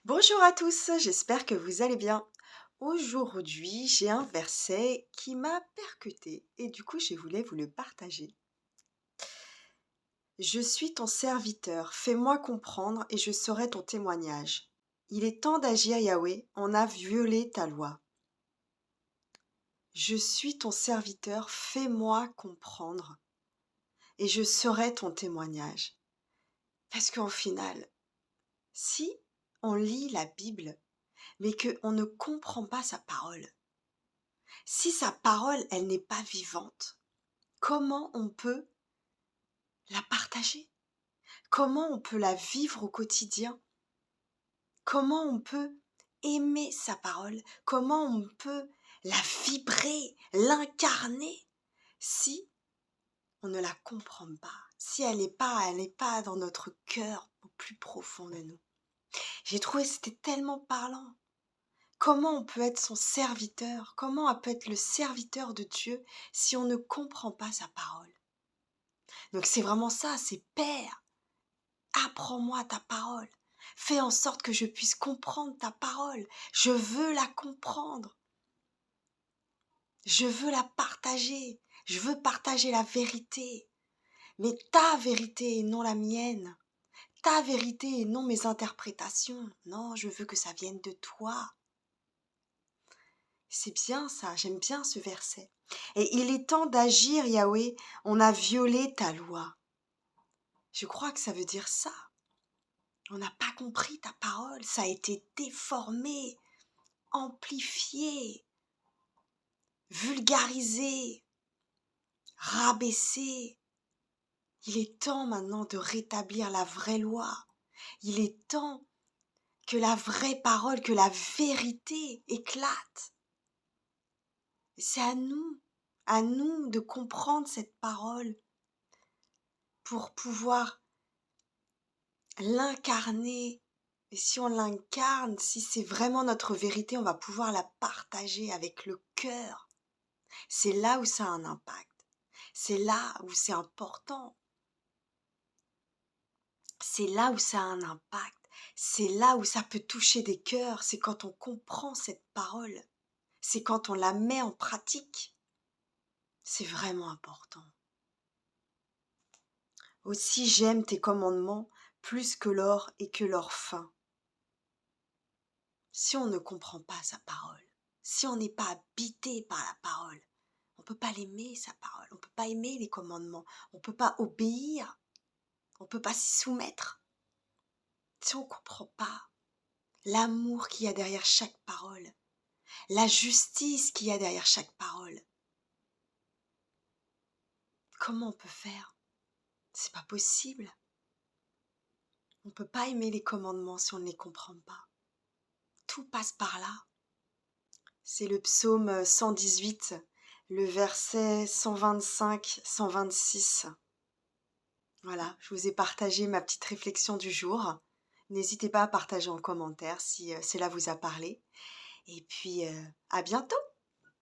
Bonjour à tous, j'espère que vous allez bien. Aujourd'hui, j'ai un verset qui m'a percuté et du coup, je voulais vous le partager. Je suis ton serviteur, fais-moi comprendre et je serai ton témoignage. Il est temps d'agir, Yahweh, on a violé ta loi. Je suis ton serviteur, fais-moi comprendre et je serai ton témoignage. Parce qu'au final, si on lit la Bible, mais qu'on ne comprend pas sa parole, si sa parole, elle n'est pas vivante, comment on peut la partager? Comment on peut la vivre au quotidien? Comment on peut aimer sa parole? Comment on peut la vibrer, l'incarner si on ne la comprend pas, si elle n'est pas dans notre cœur au plus profond de nous? J'ai trouvé que c'était tellement parlant. Comment on peut être son serviteur? Comment on peut être le serviteur de Dieu si on ne comprend pas sa parole? Donc c'est vraiment ça, c'est Père, apprends-moi ta parole. Fais en sorte que je puisse comprendre ta parole. Je veux la comprendre. Je veux la partager. Je veux partager la vérité. Mais ta vérité et non la mienne. Ta vérité et non mes interprétations. Non, je veux que ça vienne de toi. C'est bien ça, j'aime bien ce verset. Et il est temps d'agir, Yahweh, on a violé ta loi. Je crois que ça veut dire ça. On n'a pas compris ta parole, ça a été déformé, amplifié, vulgarisé, rabaissé. Il est temps maintenant de rétablir la vraie loi. Il est temps que la vraie parole, que la vérité éclate. C'est à nous de comprendre cette parole pour pouvoir l'incarner. Et si on l'incarne, si c'est vraiment notre vérité, on va pouvoir la partager avec le cœur. C'est là où ça a un impact. C'est là où c'est important. C'est là où ça a un impact. C'est là où ça peut toucher des cœurs. C'est quand on comprend cette parole. C'est quand on la met en pratique. C'est vraiment important. Aussi j'aime tes commandements plus que l'or et que l'or fin. Si on ne comprend pas sa parole, si on n'est pas habité par la parole, on ne peut pas l'aimer, sa parole, on ne peut pas aimer les commandements, on ne peut pas obéir, on ne peut pas s'y soumettre. Si on ne comprend pas l'amour qu'il y a derrière chaque parole, la justice qu'il y a derrière chaque parole, comment on peut faire? C'est pas possible. On ne peut pas aimer les commandements si on ne les comprend pas. Tout passe par là. C'est le psaume 118, le verset 125-126. Voilà, je vous ai partagé ma petite réflexion du jour. N'hésitez pas à partager en commentaire si cela vous a parlé. Et puis, à bientôt!